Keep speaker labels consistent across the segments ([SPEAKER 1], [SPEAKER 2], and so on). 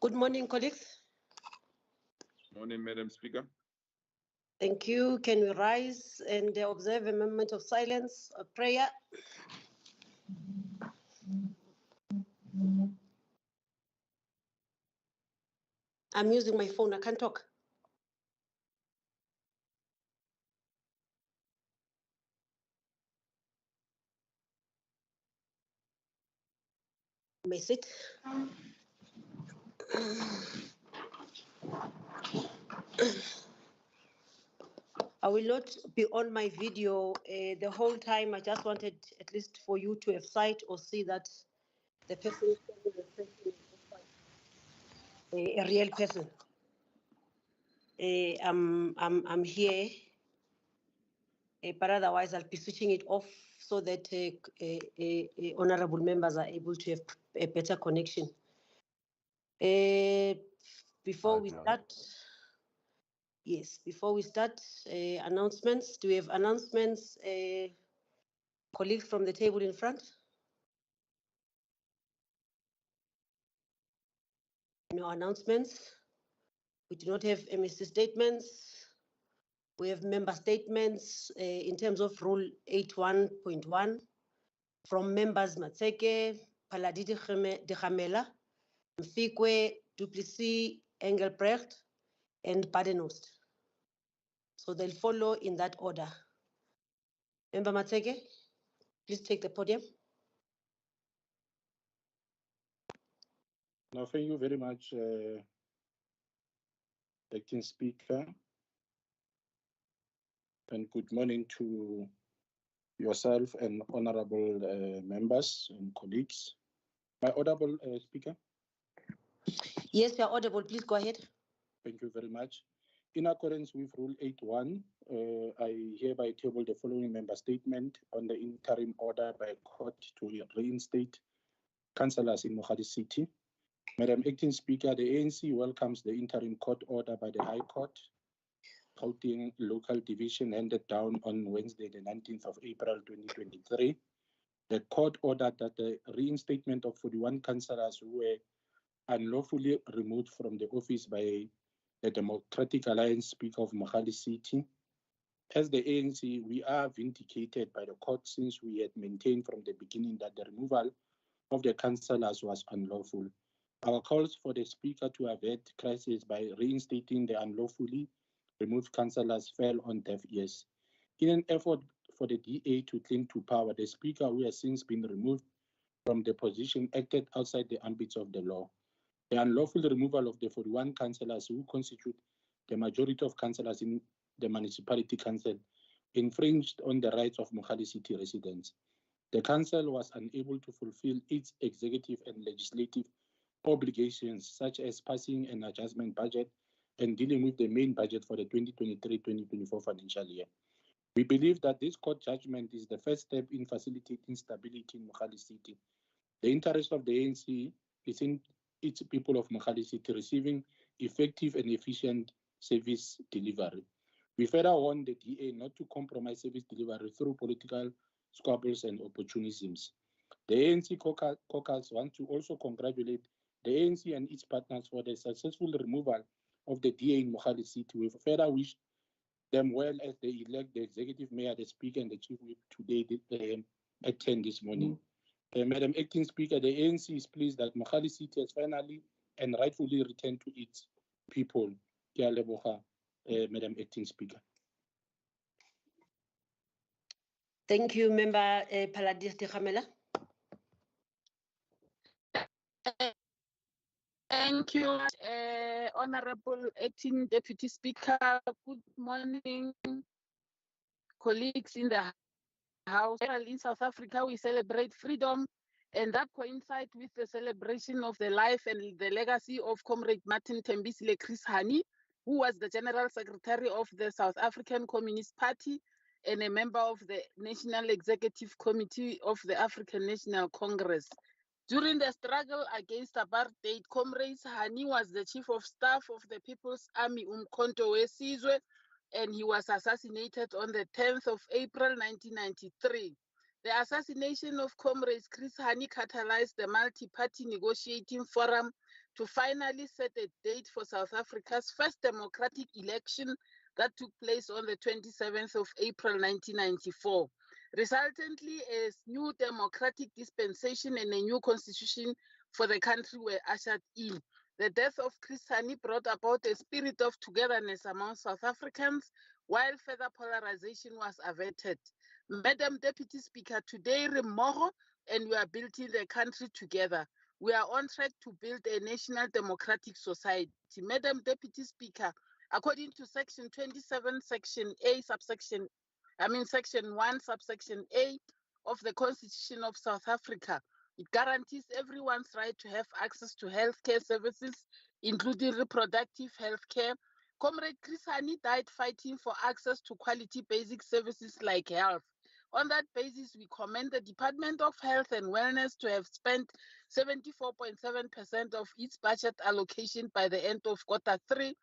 [SPEAKER 1] Good morning, colleagues.
[SPEAKER 2] Morning, Madam Speaker.
[SPEAKER 1] Thank you. Can we rise and observe a moment of silence, a prayer? I'm using my phone, I can't talk. May I sit? I will not be on my video the whole time. I just wanted at least for you to have sight or see that the person is a real person. I'm here, but otherwise I'll be switching it off so that honorable members are able to have a better connection. Before we start, announcements. Do we have announcements, colleagues from the table in front? No announcements. We do not have MSC statements. We have member statements in terms of Rule 81.1 from members Matseke, Paladi de Gamela, Mfikwe, Duplessis, Engelbrecht, and Padenost. So they'll follow in that order. Member Matseke, please take the podium.
[SPEAKER 3] No, thank you very much, Acting Speaker. And good morning to yourself and honorable members and colleagues. My audible, Speaker?
[SPEAKER 1] Yes, you're audible. Please go ahead.
[SPEAKER 3] Thank you very much. In accordance with Rule 8.1, I hereby table the following member statement on the interim order by court to reinstate councillors in Mogadi City. Madam Acting Speaker, the ANC welcomes the interim court order by the High Court, Gauteng Local Division, handed down on Wednesday, the 19th of April, 2023. The court ordered that the reinstatement of 41 councillors who were unlawfully removed from the office by the Democratic Alliance Speaker of Mogadi City. As the ANC, we are vindicated by the court since we had maintained from the beginning that the removal of the councillors was unlawful. Our calls for the Speaker to avert crisis by reinstating the unlawfully removed councillors fell on deaf ears. In an effort for the DA to cling to power, the Speaker, who has since been removed from the position, acted outside the ambits of the law. The unlawful removal of the 41 councillors who constitute the majority of councillors in the municipality council infringed on the rights of Mogadi City residents. The council was unable to fulfill its executive and legislative obligations, such as passing an adjustment budget and dealing with the main budget for the 2023-2024 financial year. We believe that this court judgment is the first step in facilitating stability in Mogadi City. The interest of the ANC is in its people of Mogadi City receiving effective and efficient service delivery. We further warn the DA not to compromise service delivery through political squabbles and opportunisms. The ANC caucus wants to also congratulate the ANC and its partners for the successful removal of the DA in Mogadi City. We further wish them well as they elect the executive mayor, the speaker, and the chief whip today at 10 this morning. Madam Acting Speaker, the ANC is pleased that Mogadi City has finally and rightfully returned to its people. Madam Acting Speaker.
[SPEAKER 1] Thank you, Member Paladi de Gamela.
[SPEAKER 4] Thank you, Honorable Acting Deputy Speaker. Good morning, colleagues in the House. In South Africa, we celebrate freedom, and that coincides with the celebration of the life and the legacy of Comrade Martin Tembisile Chris Hani, who was the General Secretary of the South African Communist Party and a member of the National Executive Committee of the African National Congress. During the struggle against apartheid, Comrade Hani was the Chief of Staff of the People's Army Umkhonto weSizwe, and he was assassinated on the 10th of April 1993. The assassination of Comrade Chris Hani catalyzed the multi-party negotiating forum to finally set a date for South Africa's first democratic election that took place on the 27th of April 1994. Resultantly, a new democratic dispensation and a new constitution for the country were ushered in. The death of Chris Hani brought about a spirit of togetherness among South Africans, while further polarization was averted. Madam Deputy Speaker, today Remoho and we are building the country together. We are on track to build a national democratic society. Madam Deputy Speaker, according to Section 27, Section 1, Subsection A of the Constitution of South Africa, it guarantees everyone's right to have access to healthcare services, including reproductive healthcare. Comrade Chris Hani died fighting for access to quality basic services like health. On that basis, we commend the Department of Health and Wellness to have spent 74.7% of its budget allocation by the end of Q3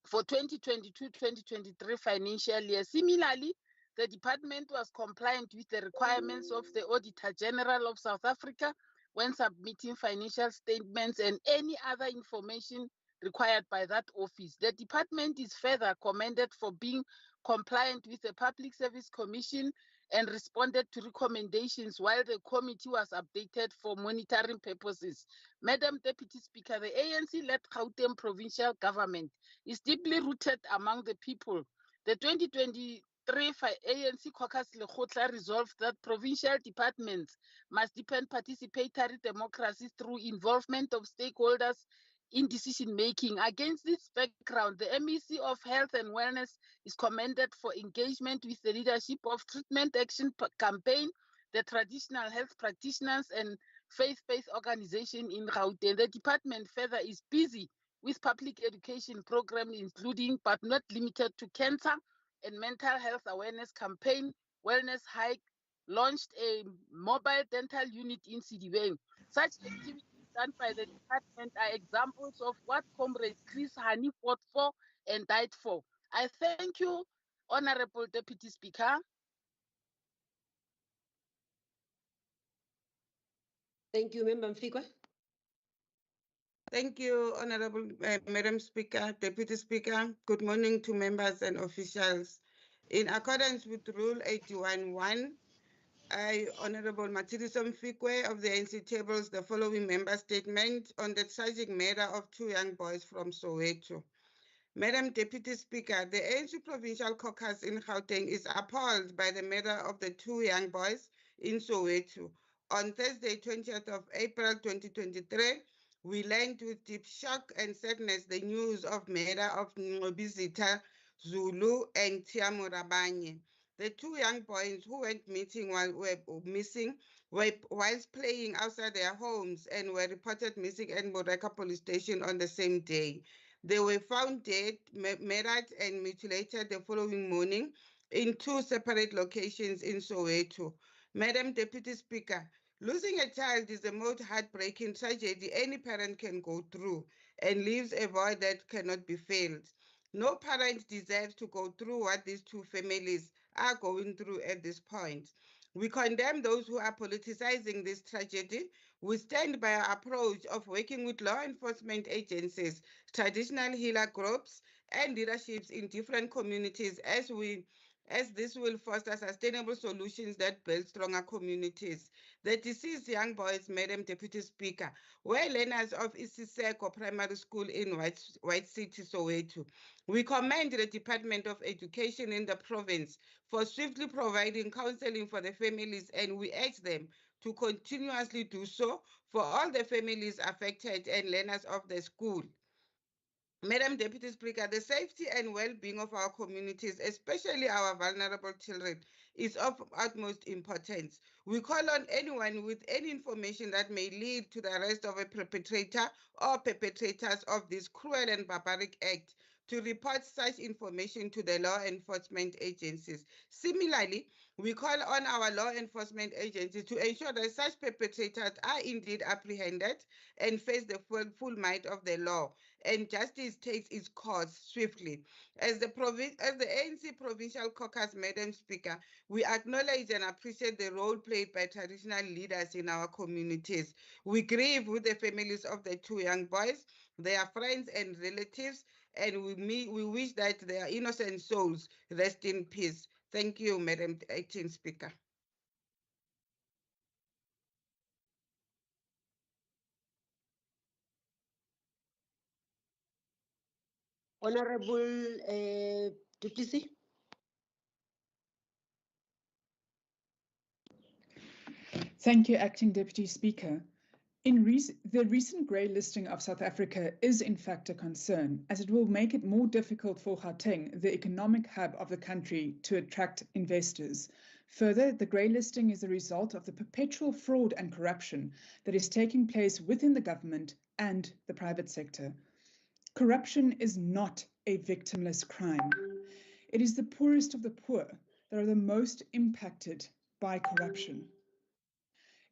[SPEAKER 4] for 2022-2023 financial year. Similarly, the department was compliant with the requirements of the Auditor General of South Africa when submitting financial statements and any other information required by that office. The department is further commended for being compliant with the Public Service Commission and responded to recommendations while the committee was updated for monitoring purposes. Madam Deputy Speaker, the ANC-led Gauteng provincial government is deeply rooted among the people. The 2023 ANC caucus Lekgotla resolved that provincial departments must deepen participatory democracy through involvement of stakeholders in decision-making. Against this background, the MEC of Health and Wellness is commended for engagement with the leadership of Treatment Action Campaign, the traditional health practitioners and faith-based organization in Gauteng. The department further is busy with public education programs, including but not limited to cancer and mental health awareness campaign. Wellness Hike launched a mobile dental unit in Sidibeng. Such activities done by the department are examples of what Comrade Chris Hani fought for and died for. I thank you, Honorable Deputy Speaker.
[SPEAKER 1] Thank you, Member Mfikwe.
[SPEAKER 5] Thank you, Honorable Madam Speaker, Deputy Speaker. Good morning to members and officials. In accordance with Rule 81.1, I, Honorable Matshidiso Mfikwe of the ANC tables the following member statement on the tragic murder of two young boys from Soweto. Madam Deputy Speaker, the ANC Provincial Caucus in Gauteng is appalled by the murder of the two young boys in Soweto. On Thursday, 20th of April 2023, we learned with deep shock and sadness the news of murder of Ngobizita Zulu and Tiamo Rabanye. The two young boys who went missing whilst playing outside their homes and were reported missing at Moreka Police Station on the same day. They were found dead, murdered and mutilated the following morning in two separate locations in Soweto. Madam Deputy Speaker, losing a child is the most heartbreaking tragedy any parent can go through and leaves a void that cannot be filled. No parent deserves to go through what these two families are going through at this point. We condemn those who are politicizing this tragedy. We stand by our approach of working with law enforcement agencies, traditional healer groups, and leaderships in different communities as this will foster sustainable solutions that build stronger communities. The deceased young boys, Madam Deputy Speaker, were learners of Isiseko Primary School in White City, Soweto. We commend the Department of Education in the province for swiftly providing counseling for the families, and we urge them to continuously do so for all the families affected and learners of the school. Madam Deputy Speaker, the safety and well-being of our communities, especially our vulnerable children, is of utmost importance. We call on anyone with any information that may lead to the arrest of a perpetrator or perpetrators of this cruel and barbaric act to report such information to the law enforcement agencies. Similarly, we call on our law enforcement agencies to ensure that such perpetrators are indeed apprehended and face the full might of the law. and justice takes its course swiftly. As the ANC Provincial Caucus, Madam Speaker, we acknowledge and appreciate the role played by traditional leaders in our communities. We grieve with the families of the two young boys, their friends and relatives, and we wish that their innocent souls rest in peace. Thank you, Madam Acting Speaker.
[SPEAKER 1] Honorable Du Plessis.
[SPEAKER 6] Thank you, Acting Deputy Speaker. The recent grey listing of South Africa is in fact a concern, as it will make it more difficult for Gauteng, the economic hub of the country, to attract investors. Further, the grey listing is a result of the perpetual fraud and corruption that is taking place within the government and the private sector. Corruption is not a victimless crime. It is the poorest of the poor that are the most impacted by corruption.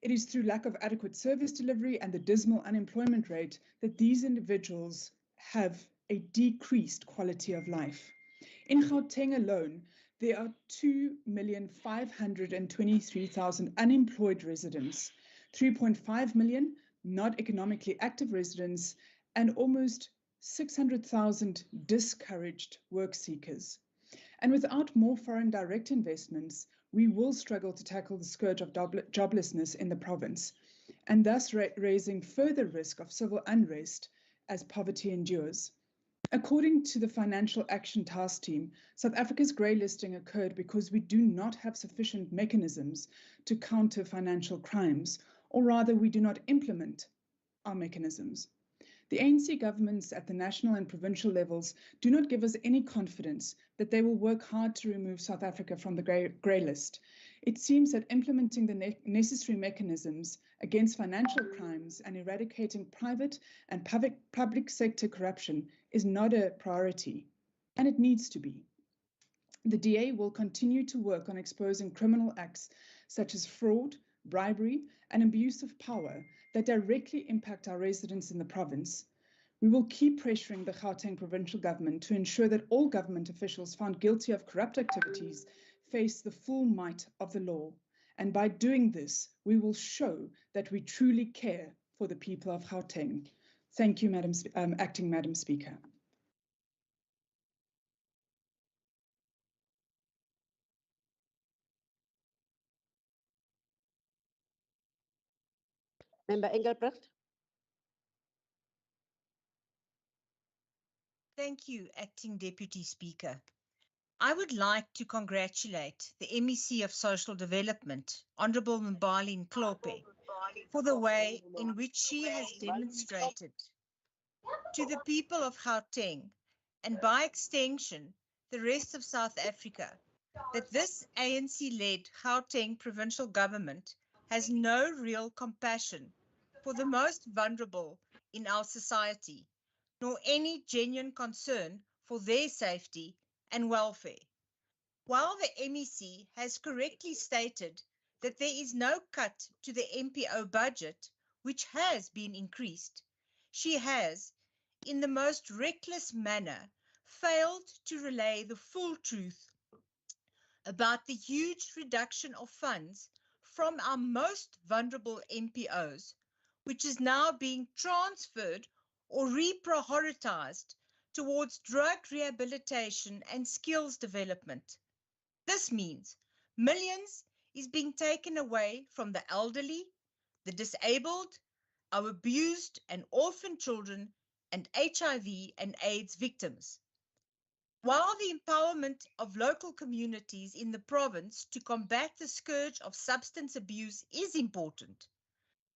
[SPEAKER 6] It is through lack of adequate service delivery and the dismal unemployment rate that these individuals have a decreased quality of life. In Gauteng alone, there are 2,523,000 unemployed residents, 3.5 million not economically active residents, and almost 600,000 discouraged work seekers. And without more foreign direct investments, we will struggle to tackle the scourge of joblessness in the province, and thus raising further risk of civil unrest as poverty endures. According to the Financial Action Task Team, South Africa's grey listing occurred because we do not have sufficient mechanisms to counter financial crimes, or rather we do not implement our mechanisms. The ANC governments at the national and provincial levels do not give us any confidence that they will work hard to remove South Africa from the grey list. It seems that implementing the necessary mechanisms against financial crimes and eradicating private and public sector corruption is not a priority, and it needs to be. The DA will continue to work on exposing criminal acts such as fraud, bribery, and abuse of power that directly impact our residents in the province. We will keep pressuring the Gauteng provincial government to ensure that all government officials found guilty of corrupt activities face the full might of the law. And by doing this, we will show that we truly care for the people of Gauteng. Thank you, Acting Madam Speaker.
[SPEAKER 1] Member Engelbrecht.
[SPEAKER 7] Thank you, Acting Deputy Speaker. I would like to congratulate the MEC of Social Development, Honourable Mbali Mhlophe, for the way in which she has demonstrated to the people of Gauteng, and by extension, the rest of South Africa, that this ANC-led Gauteng provincial government has no real compassion for the most vulnerable in our society, nor any genuine concern for their safety and welfare. While the MEC has correctly stated that there is no cut to the MPO budget, which has been increased, she has, in the most reckless manner, failed to relay the full truth about the huge reduction of funds from our most vulnerable MPOs, which is now being transferred or reprioritized towards drug rehabilitation and skills development. This means millions is being taken away from the elderly, the disabled, our abused and orphan children, and HIV and AIDS victims. While the empowerment of local communities in the province to combat the scourge of substance abuse is important,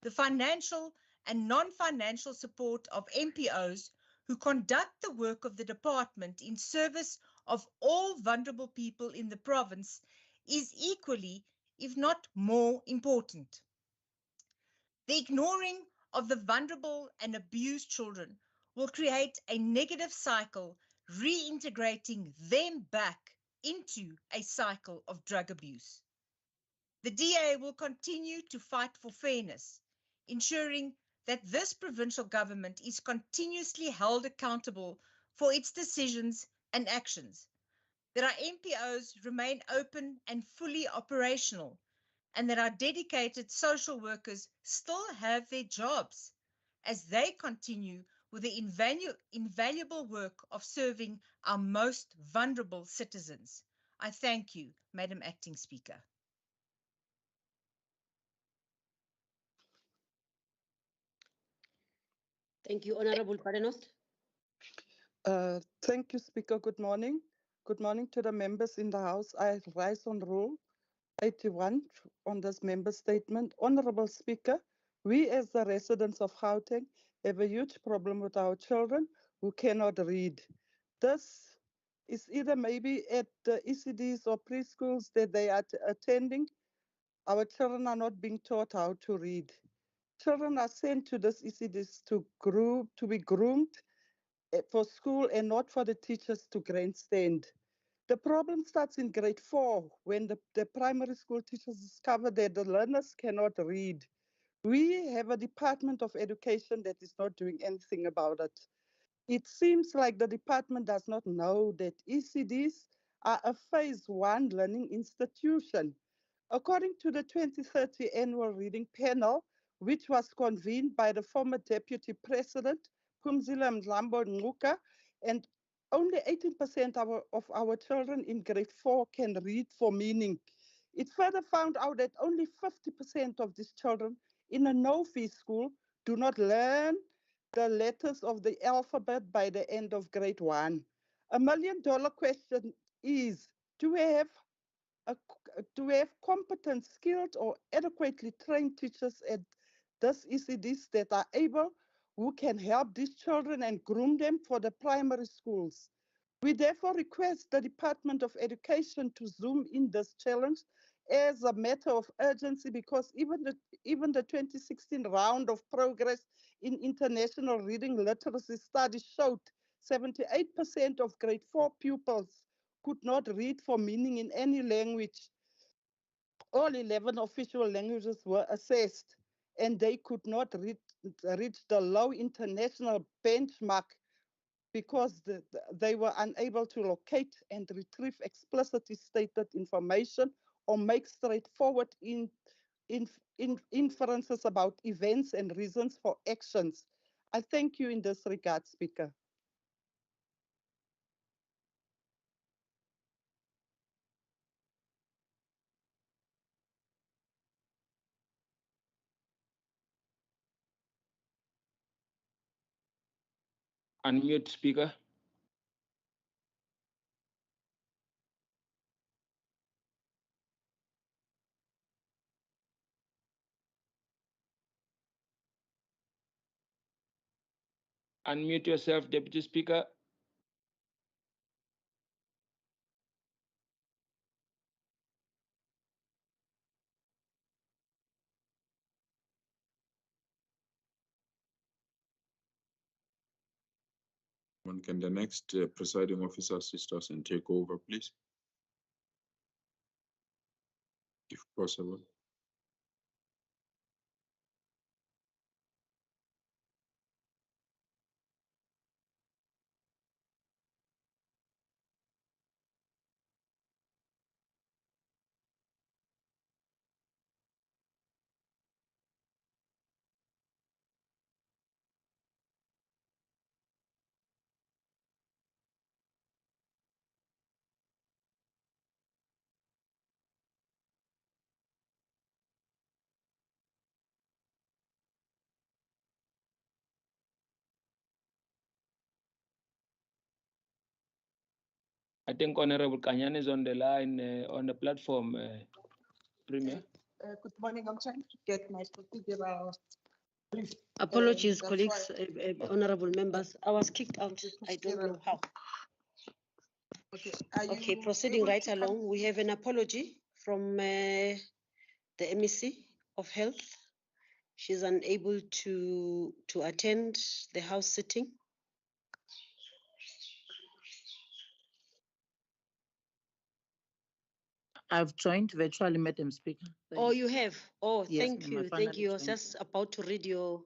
[SPEAKER 7] the financial and non-financial support of MPOs who conduct the work of the department in service of all vulnerable people in the province is equally, if not more, important. The ignoring of the vulnerable and abused children will create a negative cycle, reintegrating them back into a cycle of drug abuse. The DA will continue to fight for fairness, ensuring that this provincial government is continuously held accountable for its decisions and actions, that our MPOs remain open and fully operational, and that our dedicated social workers still have their jobs as they continue with the invaluable work of serving our most vulnerable citizens. I thank you, Madam Acting Speaker.
[SPEAKER 1] Thank you, Honorable Paternoster.
[SPEAKER 8] Thank you, Speaker. Good morning. Good morning to the members in the House. I rise on Rule 81 on this member statement. Honorable Speaker, we as the residents of Gauteng have a huge problem with our children who cannot read. This is either maybe at the ECDs or preschools that they are attending. Our children are not being taught how to read. Children are sent to this ECDs to be groomed for school and not for the teachers to grandstand. The problem starts in grade 4 when the primary school teachers discover that the learners cannot read. We have a Department of Education that is not doing anything about it. It seems like the department does not know that ECDs are a phase 1 learning institution. According to the 2030 annual reading panel, which was convened by the former Deputy President, Phumzile Mlambo-Ngcuka, and only 18% of our children in grade 4 can read for meaning. It further found out that only 50% of these children in a no-fee school do not learn the letters of the alphabet by the end of grade 1. $1 million question is, do we have competent, skilled, or adequately trained teachers at this ECDs that are able, who can help these children and groom them for the primary schools? We therefore request the Department of Education to zoom in this challenge as a matter of urgency, because even the 2016 round of progress in international reading literacy studies showed 78% of grade 4 pupils could not read for meaning in any language. All 11 official languages were assessed, and they could not reach the low international benchmark because they were unable to locate and retrieve explicitly stated information or make straightforward inferences about events and reasons for actions. I thank you in this regard, Speaker.
[SPEAKER 2] Unmute speaker. Unmute yourself, Deputy Speaker. Can the next presiding officer assist us and take over, please? If possible. I think Honorable Kanyan is on the line, on the platform, Premier.
[SPEAKER 9] Good morning. I'm trying to get my procedural brief.
[SPEAKER 1] Apologies,
[SPEAKER 9] That's
[SPEAKER 1] colleagues, honorable members. I was kicked out. I don't know how.
[SPEAKER 9] Okay,
[SPEAKER 1] Okay, proceeding right along. We have an apology from the MEC of Health. She's unable to attend the House sitting.
[SPEAKER 10] I've joined virtually, Madam Speaker.
[SPEAKER 1] Oh, you have? Oh,
[SPEAKER 10] Yes,
[SPEAKER 1] thank
[SPEAKER 10] ma'am, I
[SPEAKER 1] you. Thank you. I was
[SPEAKER 10] finally
[SPEAKER 1] just about to read your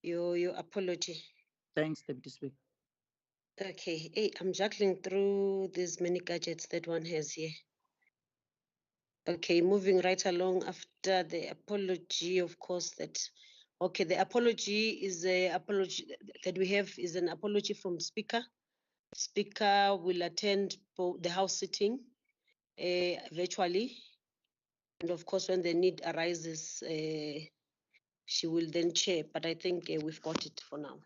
[SPEAKER 1] your apology.
[SPEAKER 10] Thanks, Deputy Speaker.
[SPEAKER 1] Okay, hey, I'm juggling through these many gadgets that one has here. Okay, moving right along after the apology, of course, okay, the apology is a apology that we have is an apology from Speaker. Speaker will attend the House sitting virtually. And of course, when the need arises, she will then chair, but I think we've got it for now.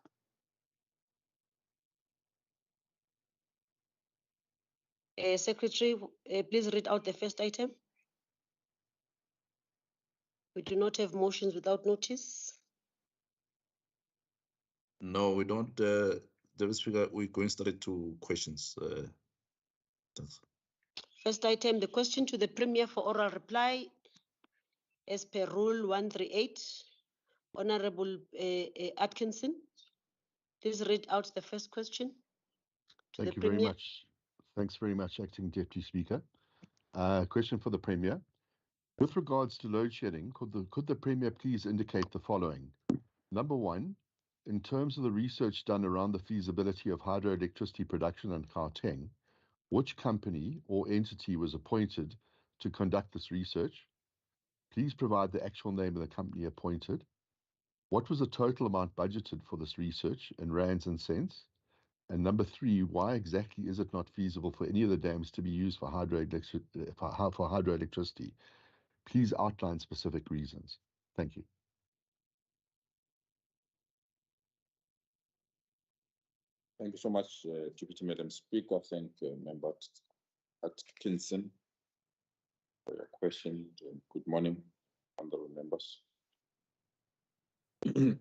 [SPEAKER 1] Secretary, please read out the first item. We do not have motions without notice.
[SPEAKER 11] No, we don't. Deputy Speaker, we're going straight to questions. Thanks.
[SPEAKER 1] First item, the question to the Premier for oral reply as per Rule 138. Honorable Atkinson, please read out the first question to
[SPEAKER 12] Thank
[SPEAKER 1] the
[SPEAKER 12] you very
[SPEAKER 1] Premier.
[SPEAKER 12] much. Thanks very much, Acting Deputy Speaker. Question for the Premier. With regards to load shedding, could the Premier please indicate the following? Number one, in terms of the research done around the feasibility of hydroelectricity production in Gauteng, which company or entity was appointed to conduct this research? Please provide the actual name of the company appointed. What was the total amount budgeted for this research in rands and cents? And number three, why exactly is it not feasible for any of the dams to be used for hydroelectricity? Please outline specific reasons. Thank you.
[SPEAKER 13] Thank you so much, Deputy Madam Speaker. Thank Member Atkinson for your question. Good morning, honorable members.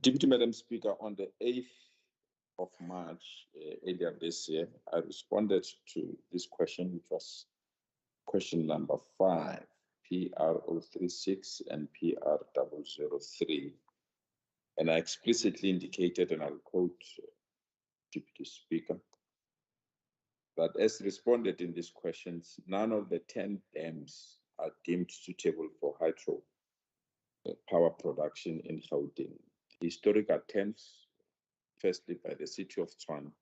[SPEAKER 13] Deputy Madam Speaker, on the 8th of March, earlier this year, I responded to this question, which was question number 5, PR036 and PR003. And I explicitly indicated, and I'll quote Deputy Speaker, that as responded in these questions, none of the 10 dams are deemed suitable for hydro power production in Gauteng. Historic attempts, firstly by the city of Tshwane,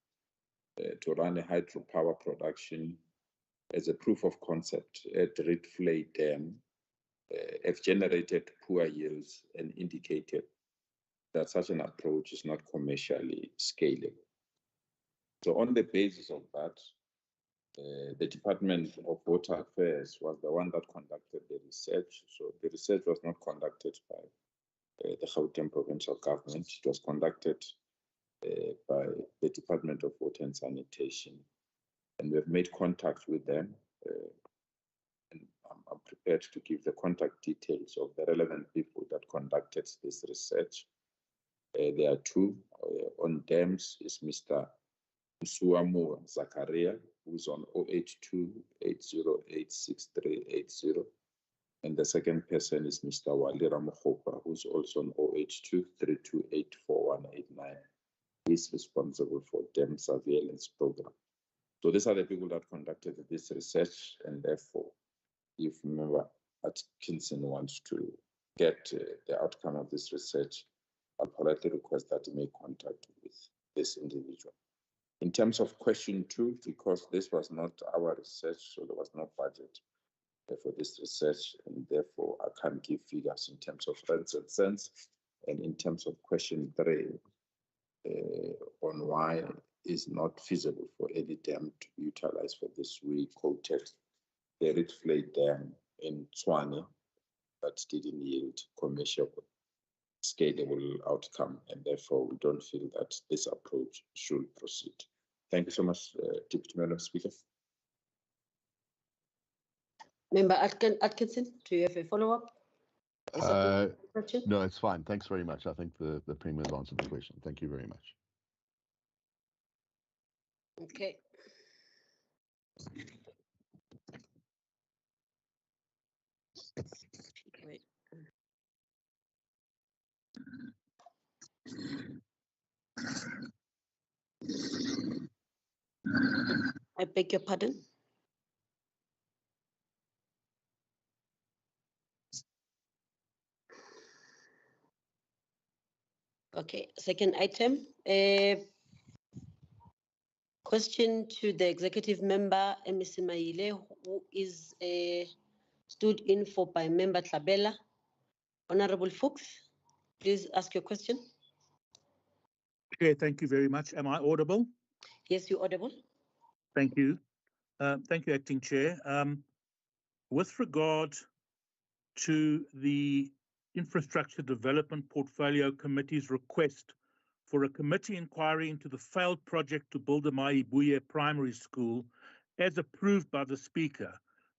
[SPEAKER 13] to run a hydropower production as a proof of concept at Rietvlei Dam have generated poor yields and indicated that such an approach is not commercially scalable. So on the basis of that, the Department of Water Affairs was the one that conducted the research. So the research was not conducted by the Gauteng provincial government. It was conducted by the Department of Water and Sanitation. And we've made contact with them. And I'm prepared to give the contact details of the relevant people that conducted this research. There are two. On dams is Mr. Msuamu Zakaria, who's on 082-808-6380. And the second person is Mr. Walira Mukhopa, who's also on 082-328-4189. He's responsible for dam surveillance program. So these are the people that conducted this research, and therefore, if Member Atkinson wants to get the outcome of this research, I'll politely request that he make contact with this individual. In terms of question 2, because this was not our research, so there was no budget for this research, and therefore I can't give figures in terms of rands and cents. And in terms of question 3, on why is not feasible for any dam to be utilized for this, we quoted the Rietvlei Dam in Tshwane that didn't yield commercial scalable outcome, and therefore we don't feel that this approach should proceed. Thank you so much, Deputy Madam Speaker.
[SPEAKER 1] Member Atkinson, do you have a follow-up?
[SPEAKER 12] No, it's fine. Thanks very much. I think the Premier has answered the question. Thank you very much.
[SPEAKER 1] Okay. Wait. I beg your pardon? Okay, second item. Question to the executive member, MEC Maile, who is stood in for by member Tlabella. Honorable Fuchs, please ask your question.
[SPEAKER 14] Okay, thank you very much. Am I audible?
[SPEAKER 1] Yes, you're audible.
[SPEAKER 14] Thank you. Thank you, Acting Chair. With regard to the Infrastructure Development Portfolio Committee's request for a committee inquiry into the failed project to build a Maibuye Primary School, as approved by the Speaker,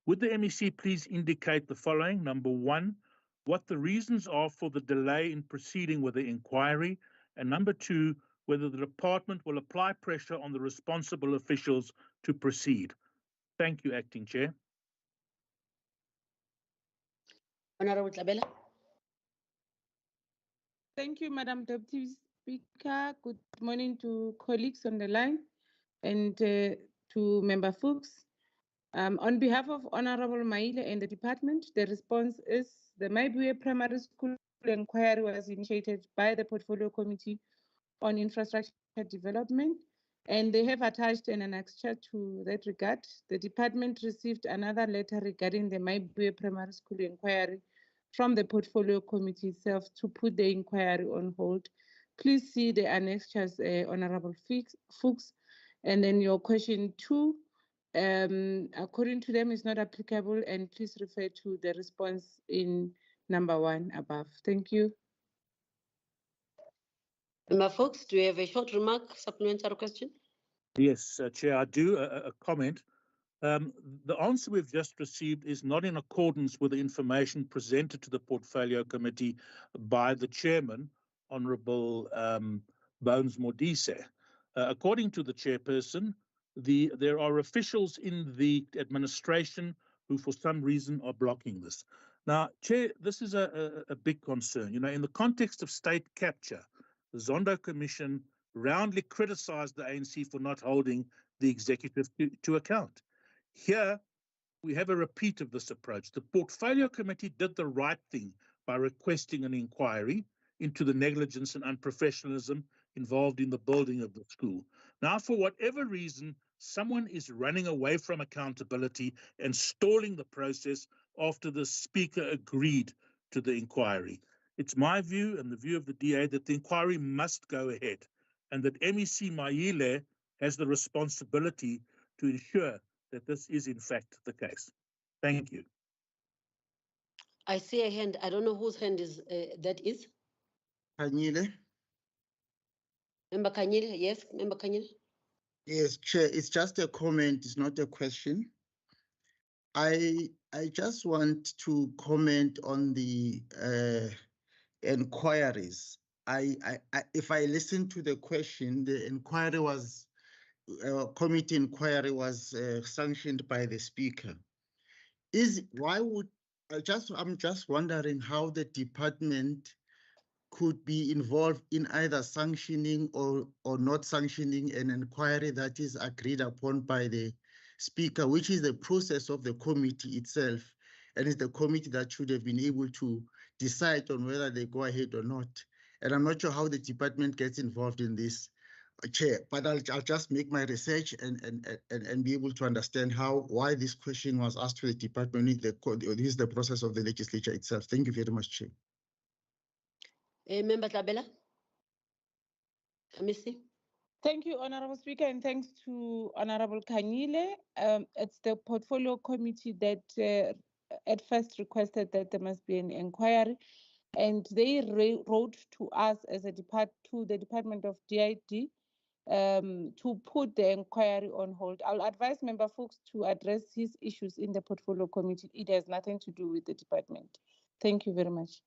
[SPEAKER 14] would the MEC please indicate the following? Number one, what the reasons are for the delay in proceeding with the inquiry, and number two, whether the department will apply pressure on the responsible officials to proceed. Thank you, Acting Chair.
[SPEAKER 1] Honorable Tlabella.
[SPEAKER 4] Thank you, Madam Deputy Speaker. Good morning to colleagues on the line and to Member Fuchs. On behalf of Honorable Maile and the department, the response is the Maibuye Primary School inquiry was initiated by the Portfolio Committee on Infrastructure Development, and they have attached an annexure to that regard. The department received another letter regarding the Maibuye Primary School inquiry from the Portfolio Committee itself to put the inquiry on hold. Please see the annexures, Honorable Fuchs. And then your question two, according to them, is not applicable, and please refer to the response in number one above. Thank you.
[SPEAKER 1] Member Fuchs, do you have a short remark, supplementary question?
[SPEAKER 14] Yes, Chair, I do. A comment. The answer we've just received is not in accordance with the information presented to the Portfolio Committee by the Chairman, Honourable Bones Modise. According to the Chairperson, there are officials in the administration who for some reason are blocking this. Now, Chair, this is a big concern. You know, in the context of state capture, the Zondo Commission roundly criticised the ANC for not holding the executive to account. Here, we have a repeat of this approach. The Portfolio Committee did the right thing by requesting an inquiry into the negligence and unprofessionalism involved in the building of the school. Now, for whatever reason, someone is running away from accountability and stalling the process after the Speaker agreed to the inquiry. It's my view and the view of the DA that the inquiry must go ahead and that MEC Maile has the responsibility to ensure that this is in fact the case. Thank you.
[SPEAKER 1] I see a hand. I don't know whose hand is that is.
[SPEAKER 15] Kanyile.
[SPEAKER 1] Member Kanyile, yes, Member Kanyile.
[SPEAKER 15] Yes, Chair, it's just a comment, it's not a question. I just want to comment on the inquiries. If I listen to the question, the inquiry was committee inquiry was sanctioned by the Speaker. I'm just wondering how the department could be involved in either sanctioning or not sanctioning an inquiry that is agreed upon by the Speaker, which is the process of the committee itself, and it's the committee that should have been able to decide on whether they go ahead or not. And I'm not sure how the department gets involved in this, Chair, but I'll just make my research and be able to understand why this question was asked to the department. This is the process of the legislature itself. Thank you very much, Chair.
[SPEAKER 1] Member Tlabella. MEC.
[SPEAKER 4] Thank you, Honorable Speaker, and thanks to Honorable Kanyile. It's the Portfolio Committee that at first requested that there must be an inquiry, and they wrote to us as a to the Department of DID to put the inquiry on hold. I'll advise Member Fuchs to address his issues in the Portfolio Committee. It has nothing to do with the department. Thank you very much.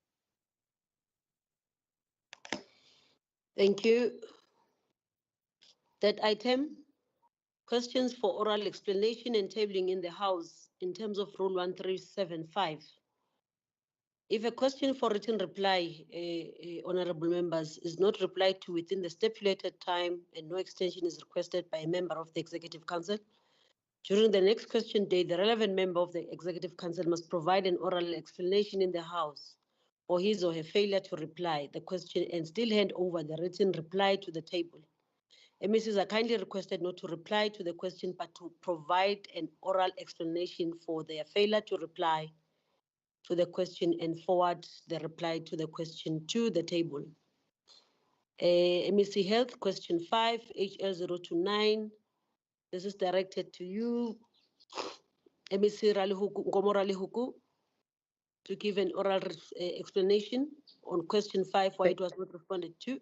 [SPEAKER 1] Thank you. That item, questions for oral explanation and tabling in the House in terms of Rule 1375. If a question for written reply, honorable members, is not replied to within the stipulated time and no extension is requested by a member of the Executive Council, during the next question day, the relevant member of the Executive Council must provide an oral explanation in the House for his or her failure to reply the question and still hand over the written reply to the table. MECs are kindly requested not to reply to the question, but to provide an oral explanation for their failure to reply to the question and forward the reply to the question to the table. MEC Health, question 5, HL029. This is directed to you, MEC Ngomo Ralihuku, to give an oral explanation on question 5, why it was not responded to.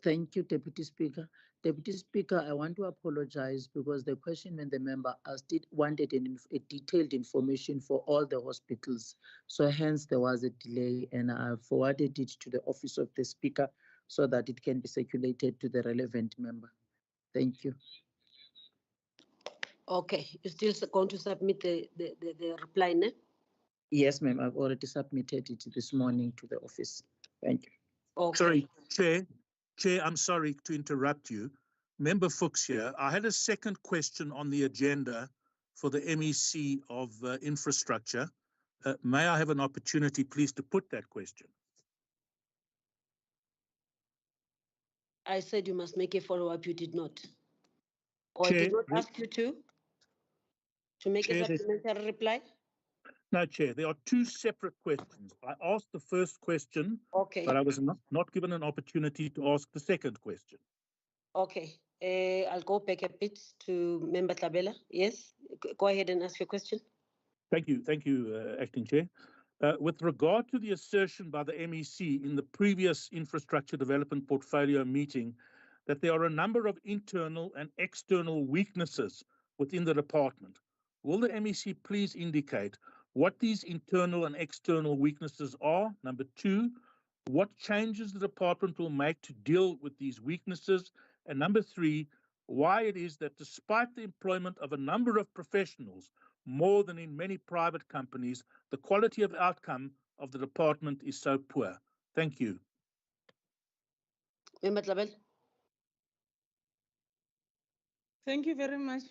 [SPEAKER 10] Thank you, Deputy Speaker. Deputy Speaker, I want to apologize because the question when the member asked it wanted a detailed information for all the hospitals. So hence there was a delay, and I forwarded it to the office of the Speaker so that it can be circulated to the relevant member. Thank you.
[SPEAKER 1] Okay, you're still going to submit the reply, ne?
[SPEAKER 10] Yes, ma'am, I've already submitted it this morning to the office. Thank you.
[SPEAKER 1] Okay.
[SPEAKER 14] Sorry, Chair, I'm sorry to interrupt you. Member Fuchs here. I had a second question on the agenda for the MEC of Infrastructure. May I have an opportunity, please, to put that question?
[SPEAKER 1] I said you must make a follow-up, you did not. Or
[SPEAKER 14] Chair,
[SPEAKER 1] I did not ask you to make
[SPEAKER 14] Chair,
[SPEAKER 1] a supplementary reply?
[SPEAKER 14] No, Chair, there are two separate questions. I asked the first question,
[SPEAKER 1] Okay.
[SPEAKER 14] but I was not given an opportunity to ask the second question.
[SPEAKER 1] Okay, I'll go back a bit to Member Tabela. Yes, go ahead and ask your question.
[SPEAKER 14] Thank you, Acting Chair. With regard to the assertion by the MEC in the previous infrastructure development portfolio meeting that there are a number of internal and external weaknesses within the department, will the MEC please indicate what these internal and external weaknesses are? Number two, what changes the department will make to deal with these weaknesses? And number three, why it is that despite the employment of a number of professionals, more than in many private companies, the quality of outcome of the department is so poor. Thank you.
[SPEAKER 1] Member Tlabel.
[SPEAKER 4] Thank you very much,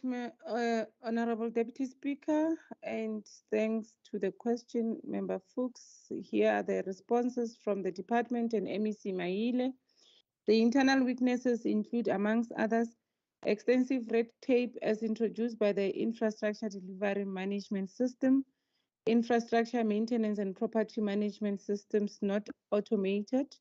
[SPEAKER 4] Honorable Deputy Speaker, and thanks to the question, Member Fuchs. Here are the responses from the department and MEC Maile. The internal weaknesses include, amongst others, extensive red tape as introduced by the Infrastructure Delivery Management System, infrastructure maintenance and property management systems not automated,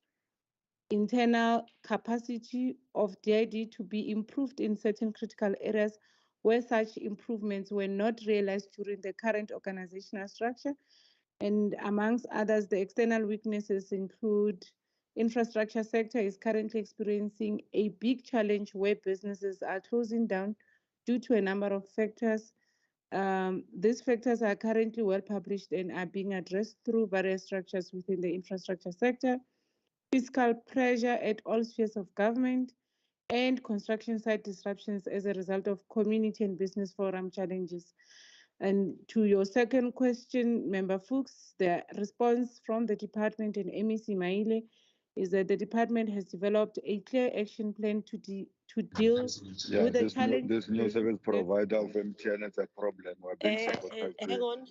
[SPEAKER 4] internal capacity of DID to be improved in certain critical areas where such improvements were not realized during the current organizational structure. And amongst others, the external weaknesses include infrastructure sector is currently experiencing a big challenge where businesses are closing down due to a number of factors. These factors are currently well published and are being addressed through various structures within the infrastructure sector. Fiscal pressure at all spheres of government, and construction site disruptions as a result of community and business forum challenges. And to your second question, Member Fuchs, the response from the department and MEC Maile is that the department has developed a clear action plan to deal with the challenge.
[SPEAKER 16] This new service provider of MTN is a problem. We're being supported.
[SPEAKER 1] Hang on.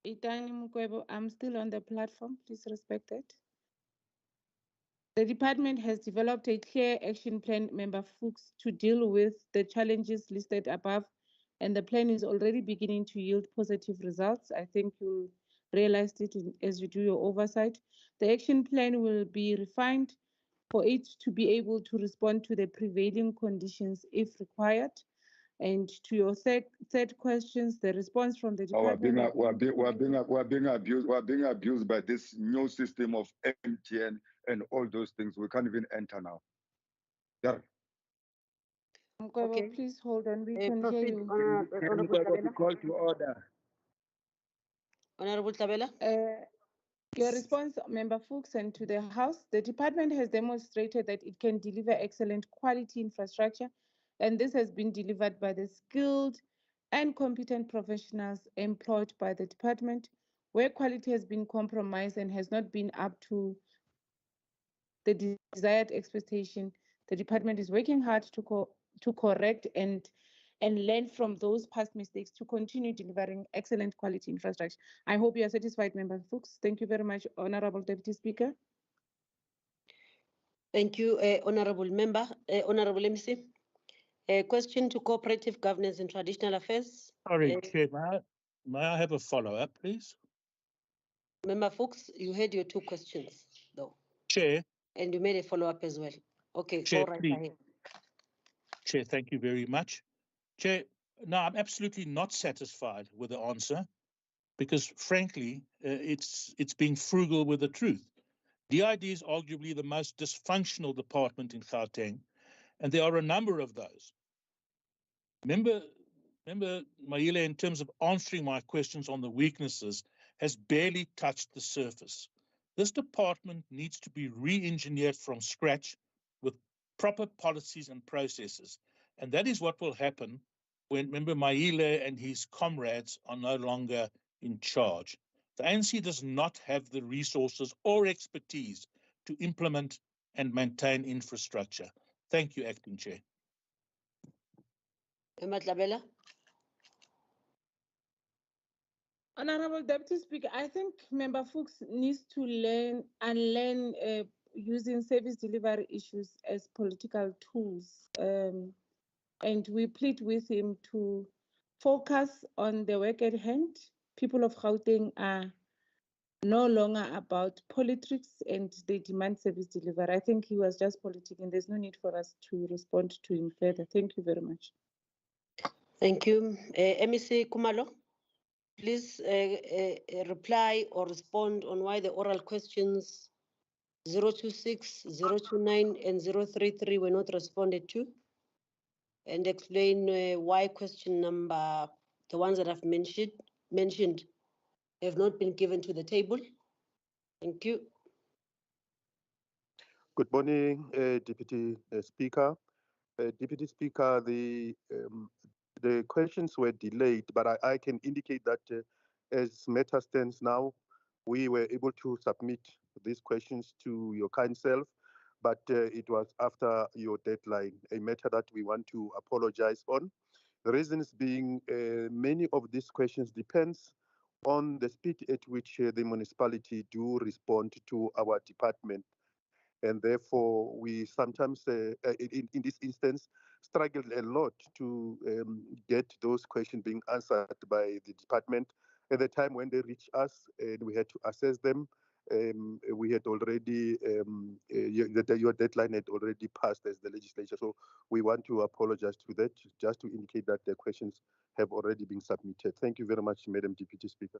[SPEAKER 4] Itani Mukwebo, I'm still on the platform. Please respect it. The department has developed a clear action plan, Member Fuchs, to deal with the challenges listed above, and the plan is already beginning to yield positive results. I think you'll realize it as you do your oversight. The action plan will be refined for it to be able to respond to the prevailing conditions if required. And to your third questions, the response from the department.
[SPEAKER 16] We're being abused by this new system of MTN and all those things. We can't even enter now. Yeah.
[SPEAKER 4] Okay. Please hold on. We can hear you.
[SPEAKER 2] Call to order.
[SPEAKER 1] Honorable Tabela.
[SPEAKER 4] Your response, Member Fuchs, and to the House, the department has demonstrated that it can deliver excellent quality infrastructure, and this has been delivered by the skilled and competent professionals employed by the department. Where quality has been compromised and has not been up to the desired expectation, the department is working hard to correct and
[SPEAKER 17] and learn from those past mistakes to continue delivering excellent quality infrastructure. I hope you are satisfied, Member Fuchs. Thank you very much, Honorable Deputy Speaker.
[SPEAKER 1] Thank you, Honorable Member, Honorable MC. A question to Cooperative Governance and Traditional Affairs.
[SPEAKER 14] Sorry, Chair, may I have a follow-up, please?
[SPEAKER 1] Member Fuchs, you had your 2 questions, though.
[SPEAKER 14] Chair.
[SPEAKER 1] And you made a follow-up as well. Okay,
[SPEAKER 14] Chair,
[SPEAKER 1] go right
[SPEAKER 14] please.
[SPEAKER 1] ahead.
[SPEAKER 14] Chair, thank you very much. Chair, no, I'm absolutely not satisfied with the answer because, frankly, it's being frugal with the truth. DID is arguably the most dysfunctional department in Gauteng, and there are a number of those. Member Maile, in terms of answering my questions on the weaknesses, has barely touched the surface. This department needs to be re-engineered from scratch with proper policies and processes. And that is what will happen when Member Maile and his comrades are no longer in charge. The ANC does not have the resources or expertise to implement and maintain infrastructure. Thank you, Acting Chair.
[SPEAKER 1] Member Tlabela.
[SPEAKER 17] Honorable Deputy Speaker, I think Member Fuchs needs to learn and unlearn using service delivery issues as political tools. And we plead with him to focus on the work at hand. People of Gauteng are no longer about politics and they demand service delivery. I think he was just politicking. There's no need for us to respond to him further. Thank you very much.
[SPEAKER 1] Thank you. MEC Kumalo, please reply or respond on why the oral questions 026, 029, and 033 were not responded to, and explain why question number, the ones that I've mentioned, have not been given to the table. Thank you.
[SPEAKER 18] Good morning, Deputy Speaker. Deputy Speaker, the questions were delayed, but I can indicate that as matter stands now, we were able to submit these questions to your kind self, but it was after your deadline, a matter that we want to apologize on. The reasons being many of these questions depends on the speed at which the municipality do respond to our department. And therefore, we sometimes, in this instance, struggled a lot to get those questions being answered by the department. At the time when they reached us and we had to assess them, we had already, your deadline had already passed as the legislature. So we want to apologize to that, just to indicate that the questions have already been submitted. Thank you very much, Madam Deputy Speaker.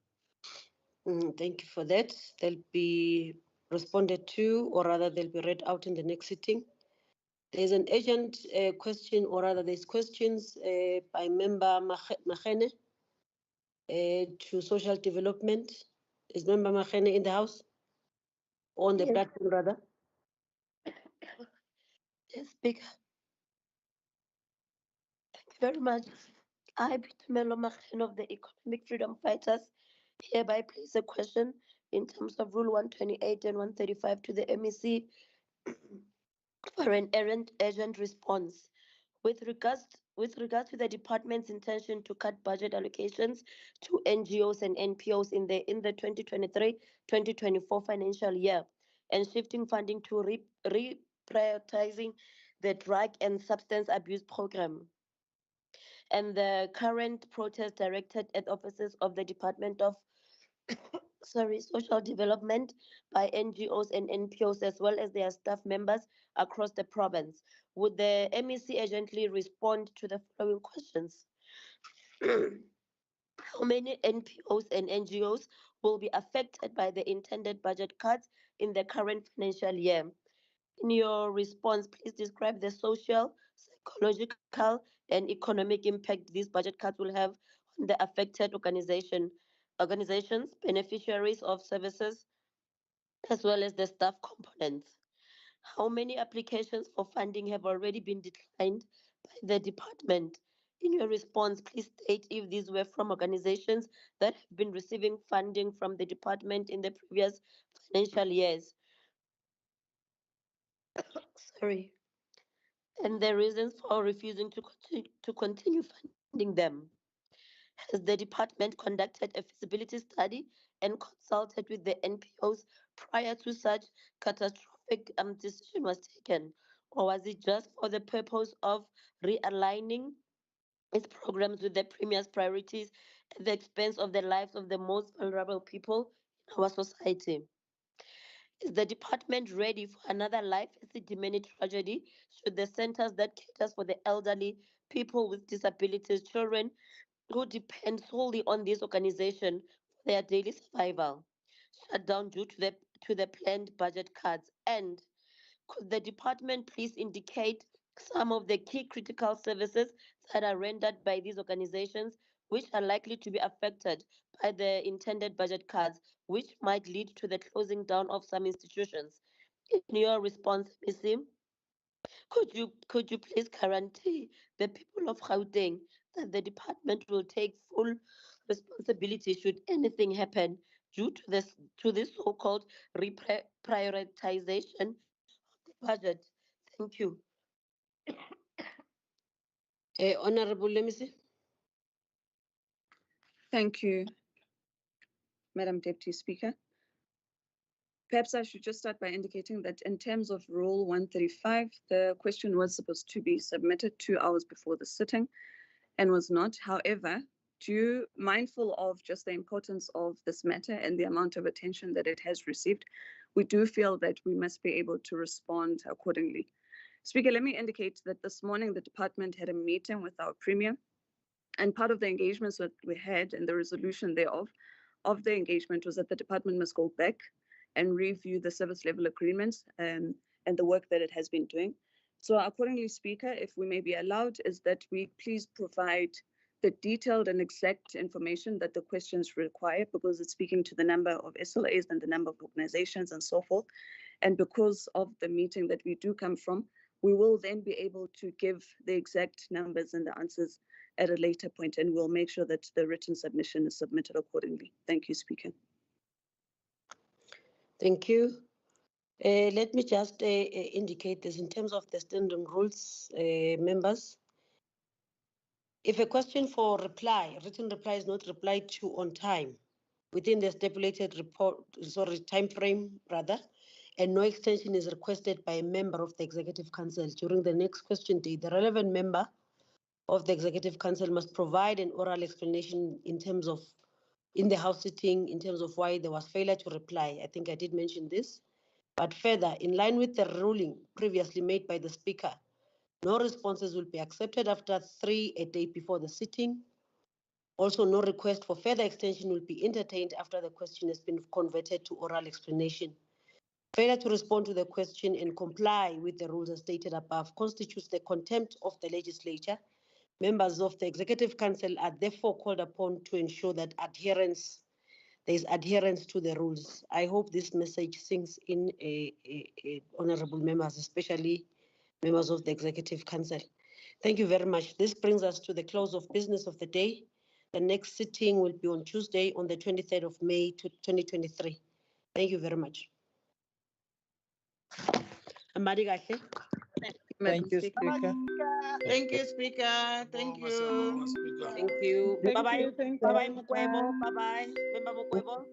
[SPEAKER 1] Thank you for that. They'll be responded to, or rather they'll be read out in the next sitting. There's an urgent question, or rather there's questions by Member Machene to social development. Is Member Machene in the house? On the
[SPEAKER 19] Yes.
[SPEAKER 1] platform, rather?
[SPEAKER 19] Yes, Speaker. Thank you very much. I, Pitumelo Machen of the Economic Freedom Fighters, hereby place a question in terms of Rule 128 and 135 to the MEC for an urgent response. With regards to the department's intention to cut budget allocations to NGOs and NPOs in the 2023-2024 financial year, and shifting funding to reprioritizing the drug and substance abuse program, and the current protest directed at offices of the Department of Social Development by NGOs and NPOs, as well as their staff members across the province. Would the MEC urgently respond to the following questions? How many NPOs and NGOs will be affected by the intended budget cuts in the current financial year? In your response, please describe the social, psychological, and economic impact these budget cuts will have on the affected organizations, beneficiaries of services, as well as the staff components. How many applications for funding have already been declined by the department? In your response, please state if these were from organizations that have been receiving funding from the department in the previous financial years. Sorry. and the reasons for refusing to continue funding them. Has the department conducted a feasibility study and consulted with the NPOs prior to such catastrophic decision was taken? Or was it just for the purpose of realigning its programs with the Premier's priorities at the expense of the lives of the most vulnerable people in our society? Is the department ready for another life Esidimeni tragedy should the centers that caters for the elderly, people with disabilities, children who depend solely on this organization for their daily survival shut down due to the planned budget cuts? And could the department please indicate some of the key critical services that are rendered by these organizations which are likely to be affected by the intended budget cuts, which might lead to the closing down of some institutions? In your response, Missy, could you please guarantee the people of Gauteng that the department will take full responsibility should anything happen due to this so-called reprioritization of the budget? Thank you.
[SPEAKER 1] Honorable Lemisi.
[SPEAKER 20] Thank you, Madam Deputy Speaker. Perhaps I should just start by indicating that in terms of Rule 135, the question was supposed to be submitted 2 hours before the sitting and was not. However, mindful of just the importance of this matter and the amount of attention that it has received, we do feel that we must be able to respond accordingly. Speaker, let me indicate that this morning the department had a meeting with our Premier, and part of the engagements that we had and the resolution thereof of the engagement was that the department must go back and review the service level agreements and the work that it has been doing. So accordingly, Speaker, if we may be allowed, is that we please provide the detailed and exact information that the questions require, because it's speaking to the number of SLAs and the number of organizations and so forth. And because of the meeting that we do come from, we will then be able to give the exact numbers and the answers at a later point, and we'll make sure that the written submission is submitted accordingly. Thank you, Speaker.
[SPEAKER 1] Thank you. Let me just indicate this in terms of the standing rules, members. If a question for written reply is not replied to on time, within the stipulated time frame, and no extension is requested by a member of the Executive Council during the next question day, the relevant member of the Executive Council must provide an oral explanation in the House sitting in terms of why there was failure to reply. I think I did mention this. But further, in line with the ruling previously made by the Speaker, no responses will be accepted after 3 a day before the sitting. Also, no request for further extension will be entertained after the question has been converted to oral explanation. Failure to respond to the question and comply with the rules as stated above constitutes the contempt of the legislature. Members of the Executive Council are therefore called upon to ensure that there is adherence to the rules. I hope this message sinks in, honorable members, especially members of the Executive Council. Thank you very much. This brings us to the close of business of the day. The next sitting will be on Tuesday, on the 23rd of May, 2023. Thank you very much.
[SPEAKER 5] Thank you, Speaker. Thank you, Speaker. Thank you.
[SPEAKER 1] Thank you. Bye-bye. Bye-bye, Mukwebo. Bye-bye. Member Mukwebo.